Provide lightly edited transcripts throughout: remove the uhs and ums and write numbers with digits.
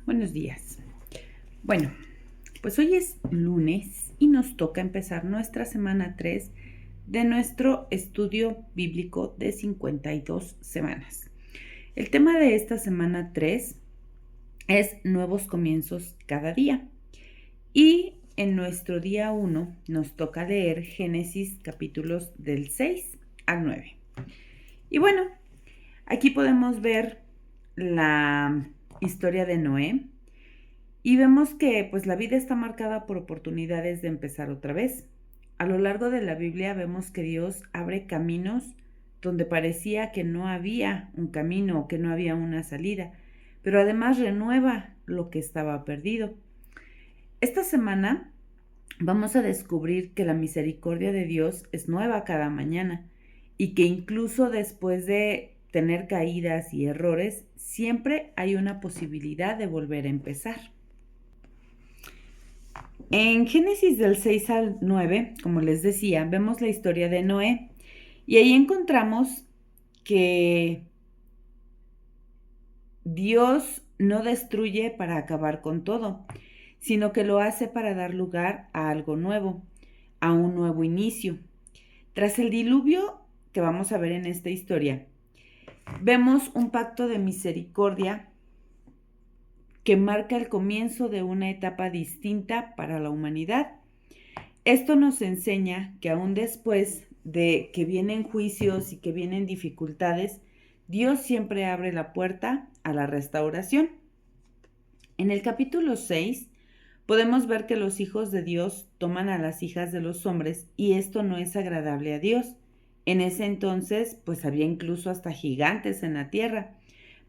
Buenos días. Bueno, pues hoy es lunes y nos toca empezar nuestra semana 3 de nuestro estudio bíblico de 52 semanas. El tema de esta semana 3 es nuevos comienzos cada día. Y en nuestro día 1 nos toca leer Génesis capítulos del 6 al 9. Y bueno, aquí podemos ver la historia de Noé. Y vemos que pues la vida está marcada por oportunidades de empezar otra vez. A lo largo de la Biblia vemos que Dios abre caminos donde parecía que no había un camino o que no había una salida, pero además renueva lo que estaba perdido. Esta semana vamos a descubrir que la misericordia de Dios es nueva cada mañana y que incluso después de tener caídas y errores, siempre hay una posibilidad de volver a empezar. En Génesis del 6 al 9, como les decía, vemos la historia de Noé y ahí encontramos que Dios no destruye para acabar con todo, sino que lo hace para dar lugar a algo nuevo, a un nuevo inicio. Tras el diluvio que vamos a ver en esta historia, vemos un pacto de misericordia que marca el comienzo de una etapa distinta para la humanidad. Esto nos enseña que aún después de que vienen juicios y que vienen dificultades, Dios siempre abre la puerta a la restauración. En el capítulo 6 podemos ver que los hijos de Dios toman a las hijas de los hombres y esto no es agradable a Dios. En ese entonces, pues había incluso hasta gigantes en la tierra.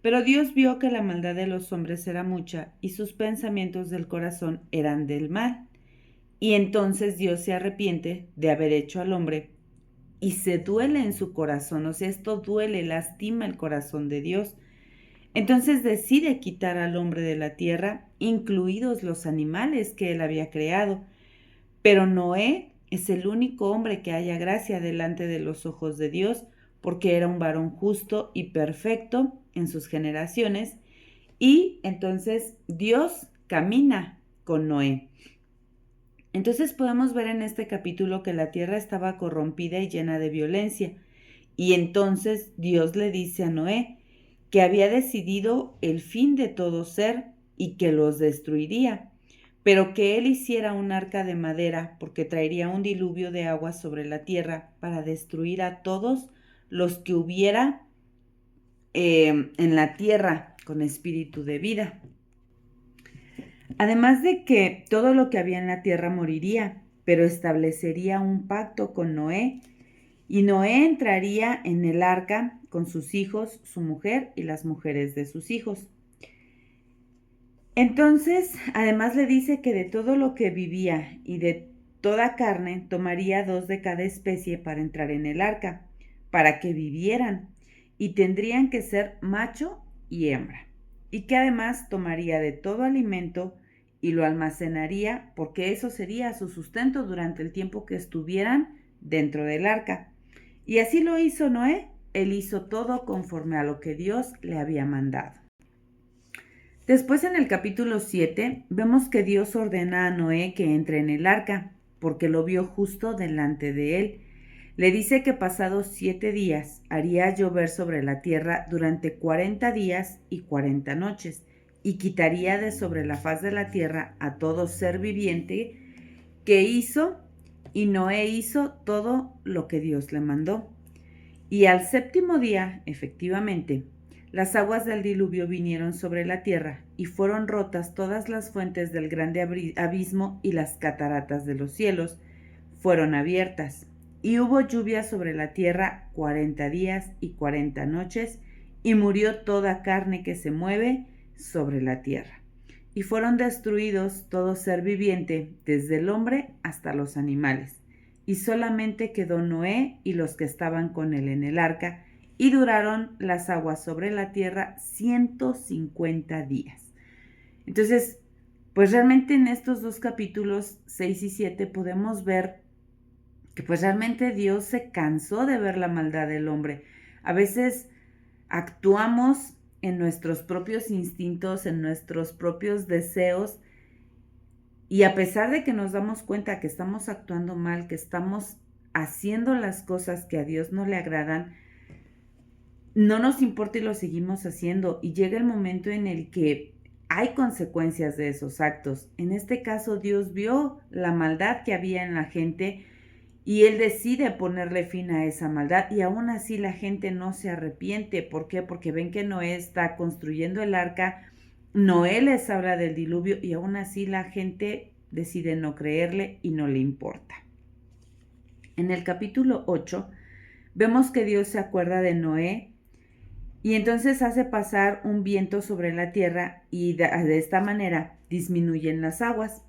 Pero Dios vio que la maldad de los hombres era mucha y sus pensamientos del corazón eran del mal. Y entonces Dios se arrepiente de haber hecho al hombre y se duele en su corazón, o sea, esto duele, lastima el corazón de Dios. Entonces decide quitar al hombre de la tierra, incluidos los animales que él había creado. Pero Noé es el único hombre que halla gracia delante de los ojos de Dios, porque era un varón justo y perfecto en sus generaciones. Y entonces Dios camina con Noé. Entonces podemos ver en este capítulo que la tierra estaba corrompida y llena de violencia. Y entonces Dios le dice a Noé que había decidido el fin de todo ser y que los destruiría, pero que él hiciera un arca de madera porque traería un diluvio de agua sobre la tierra para destruir a todos los que hubiera en la tierra con espíritu de vida. Además de que todo lo que había en la tierra moriría, pero establecería un pacto con Noé, y Noé entraría en el arca con sus hijos, su mujer y las mujeres de sus hijos. Entonces, además le dice que de todo lo que vivía y de toda carne tomaría 2 de cada especie para entrar en el arca, para que vivieran, y tendrían que ser macho y hembra, y que además tomaría de todo alimento y lo almacenaría porque eso sería su sustento durante el tiempo que estuvieran dentro del arca. Y así lo hizo Noé, él hizo todo conforme a lo que Dios le había mandado. Después en el capítulo 7 vemos que Dios ordena a Noé que entre en el arca, porque lo vio justo delante de él. Le dice que pasados 7 días haría llover sobre la tierra durante 40 días y 40 noches, y quitaría de sobre la faz de la tierra a todo ser viviente que hizo, y Noé hizo todo lo que Dios le mandó. Y al 7º día, efectivamente, las aguas del diluvio vinieron sobre la tierra y fueron rotas todas las fuentes del grande abismo y las cataratas de los cielos fueron abiertas. Y hubo lluvia sobre la tierra 40 días y 40 noches y murió toda carne que se mueve sobre la tierra. Y fueron destruidos todo ser viviente, desde el hombre hasta los animales. Y solamente quedó Noé y los que estaban con él en el arca, y duraron las aguas sobre la tierra 150 días. Entonces, pues realmente en estos 2 capítulos, 6 y 7, podemos ver que pues realmente Dios se cansó de ver la maldad del hombre. A veces actuamos en nuestros propios instintos, en nuestros propios deseos, y a pesar de que nos damos cuenta que estamos actuando mal, que estamos haciendo las cosas que a Dios no le agradan, no nos importa y lo seguimos haciendo. Y llega el momento en el que hay consecuencias de esos actos. En este caso, Dios vio la maldad que había en la gente y Él decide ponerle fin a esa maldad. Y aún así la gente no se arrepiente. ¿Por qué? Porque ven que Noé está construyendo el arca. Noé les habla del diluvio y aún así la gente decide no creerle y no le importa. En el capítulo 8 vemos que Dios se acuerda de Noé y entonces hace pasar un viento sobre la tierra y de esta manera disminuyen las aguas.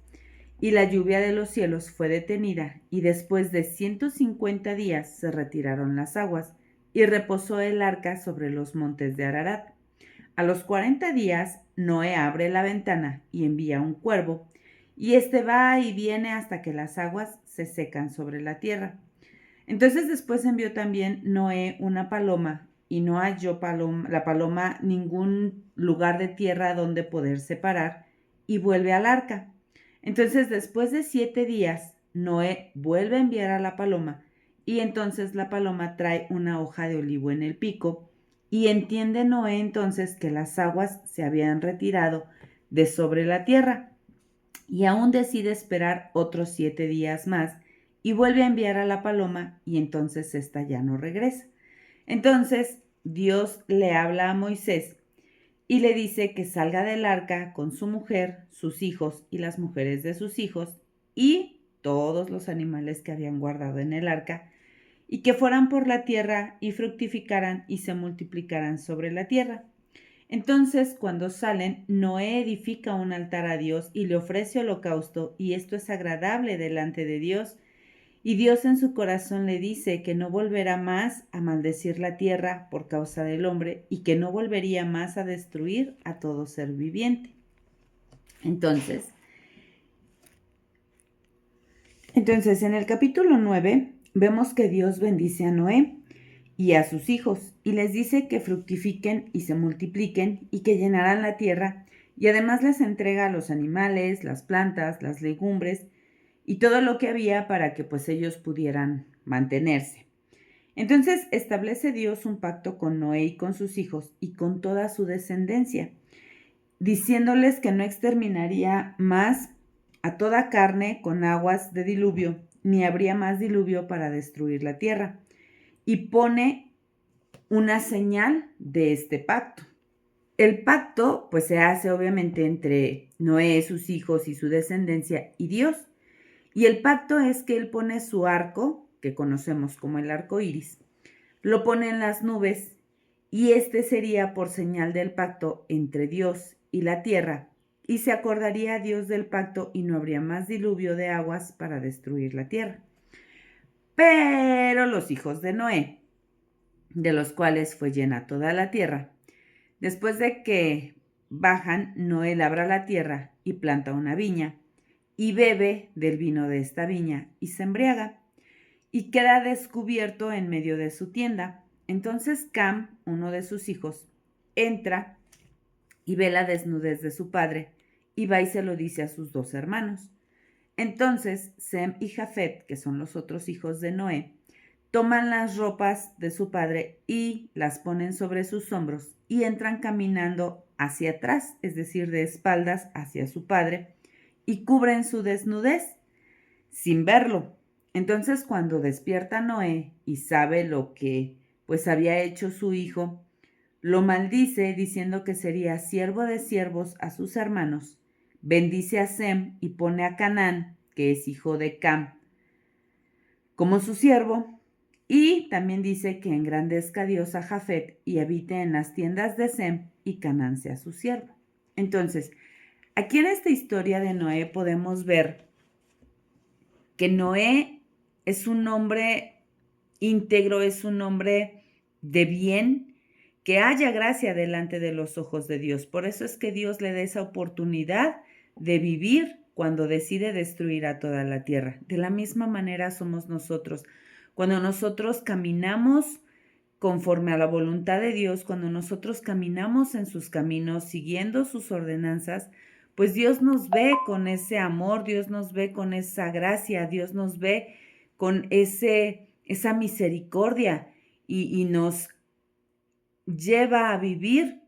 Y la lluvia de los cielos fue detenida y después de 150 días se retiraron las aguas y reposó el arca sobre los montes de Ararat. A los 40 días Noé abre la ventana y envía un cuervo y éste va y viene hasta que las aguas se secan sobre la tierra. Entonces después envió también Noé una paloma y no halló la paloma ningún lugar de tierra donde poderse parar y vuelve al arca. Entonces después de 7 días Noé vuelve a enviar a la paloma y entonces la paloma trae una hoja de olivo en el pico y entiende Noé entonces que las aguas se habían retirado de sobre la tierra y aún decide esperar otros 7 días más y vuelve a enviar a la paloma y entonces ésta ya no regresa. Entonces Dios le habla a Moisés y le dice que salga del arca con su mujer, sus hijos y las mujeres de sus hijos y todos los animales que habían guardado en el arca y que fueran por la tierra y fructificaran y se multiplicaran sobre la tierra. Entonces, cuando salen, Noé edifica un altar a Dios y le ofrece holocausto, y esto es agradable delante de Dios. Y Dios en su corazón le dice que no volverá más a maldecir la tierra por causa del hombre y que no volvería más a destruir a todo ser viviente. Entonces, en el capítulo 9 vemos que Dios bendice a Noé y a sus hijos y les dice que fructifiquen y se multipliquen y que llenarán la tierra y además les entrega a los animales, las plantas, las legumbres y todo lo que había para que pues ellos pudieran mantenerse. Entonces establece Dios un pacto con Noé y con sus hijos y con toda su descendencia, diciéndoles que no exterminaría más a toda carne con aguas de diluvio, ni habría más diluvio para destruir la tierra. Y pone una señal de este pacto. El pacto pues se hace obviamente entre Noé, sus hijos y su descendencia y Dios. Y el pacto es que él pone su arco, que conocemos como el arco iris, lo pone en las nubes y este sería por señal del pacto entre Dios y la tierra. Y se acordaría a Dios del pacto y no habría más diluvio de aguas para destruir la tierra. Pero los hijos de Noé, de los cuales fue llena toda la tierra, después de que bajan, Noé labra la tierra y planta una viña, y bebe del vino de esta viña, y se embriaga, y queda descubierto en medio de su tienda. Entonces Cam, uno de sus hijos, entra y ve la desnudez de su padre, y va y se lo dice a sus 2 hermanos. Entonces Sem y Jafet, que son los otros hijos de Noé, toman las ropas de su padre y las ponen sobre sus hombros y entran caminando hacia atrás, es decir, de espaldas hacia su padre, y cubren su desnudez sin verlo. Entonces cuando despierta Noé y sabe lo que pues había hecho su hijo, lo maldice diciendo que sería siervo de siervos a sus hermanos. Bendice a Sem y pone a Canaán, que es hijo de Cam, como su siervo. Y también dice que engrandezca Dios a Jafet y habite en las tiendas de Sem y Canaán sea su siervo. Entonces, aquí en esta historia de Noé podemos ver que Noé es un hombre íntegro, es un hombre de bien, que haya gracia delante de los ojos de Dios. Por eso es que Dios le da esa oportunidad de vivir cuando decide destruir a toda la tierra. De la misma manera somos nosotros. Cuando nosotros caminamos conforme a la voluntad de Dios, cuando nosotros caminamos en sus caminos, siguiendo sus ordenanzas, pues Dios nos ve con ese amor, Dios nos ve con esa gracia, Dios nos ve con esa misericordia y nos lleva a vivir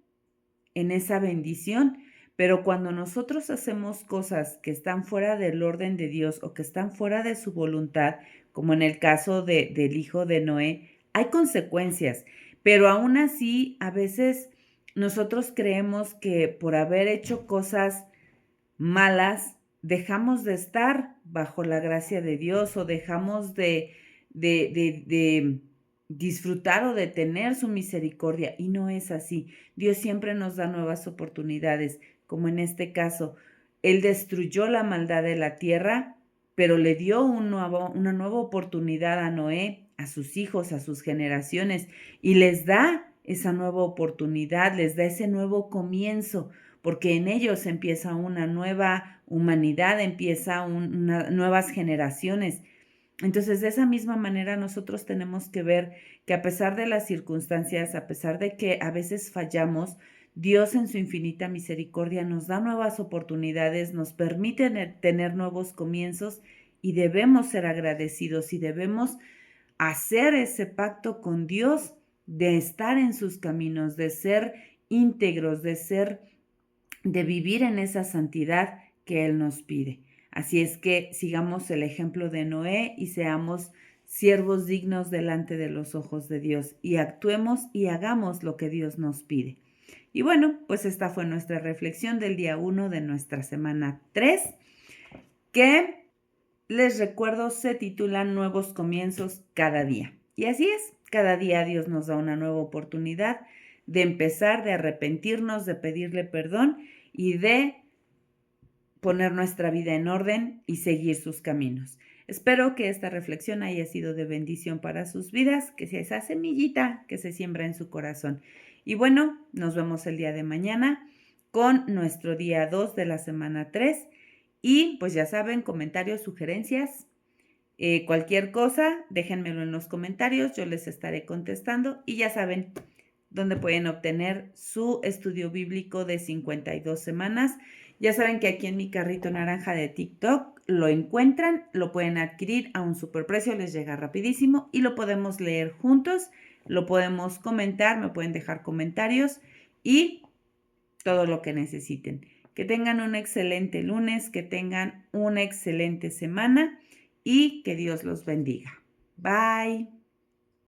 en esa bendición. Pero cuando nosotros hacemos cosas que están fuera del orden de Dios o que están fuera de su voluntad, como en el caso del hijo de Noé, hay consecuencias. Pero aún así, a veces nosotros creemos que por haber hecho cosas malas, dejamos de estar bajo la gracia de Dios o dejamos de disfrutar o de tener su misericordia. Y no es así. Dios siempre nos da nuevas oportunidades, como en este caso. Él destruyó la maldad de la tierra, pero le dio una nueva oportunidad a Noé, a sus hijos, a sus generaciones, y les da esa nueva oportunidad, les da ese nuevo comienzo, porque en ellos empieza una nueva humanidad, empieza nuevas generaciones. Entonces, de esa misma manera nosotros tenemos que ver que a pesar de las circunstancias, a pesar de que a veces fallamos, Dios en su infinita misericordia nos da nuevas oportunidades, nos permite tener nuevos comienzos y debemos ser agradecidos y debemos hacer ese pacto con Dios de estar en sus caminos, de ser íntegros, de vivir en esa santidad que Él nos pide. Así es que sigamos el ejemplo de Noé y seamos siervos dignos delante de los ojos de Dios y actuemos y hagamos lo que Dios nos pide. Y bueno, pues esta fue nuestra reflexión del día 1 de nuestra semana 3, que les recuerdo se titula Nuevos comienzos cada día. Y así es, cada día Dios nos da una nueva oportunidad de empezar, de arrepentirnos, de pedirle perdón y de poner nuestra vida en orden y seguir sus caminos. Espero que esta reflexión haya sido de bendición para sus vidas, que sea esa semillita que se siembra en su corazón. Y bueno, nos vemos el día de mañana con nuestro día 2 de la semana 3. Y pues ya saben, comentarios, sugerencias, cualquier cosa, déjenmelo en los comentarios, yo les estaré contestando. Y ya saben dónde pueden obtener su estudio bíblico de 52 semanas. Ya saben que aquí en mi carrito naranja de TikTok lo encuentran, lo pueden adquirir a un superprecio, les llega rapidísimo y lo podemos leer juntos, lo podemos comentar, me pueden dejar comentarios y todo lo que necesiten. Que tengan un excelente lunes, que tengan una excelente semana y que Dios los bendiga. Bye.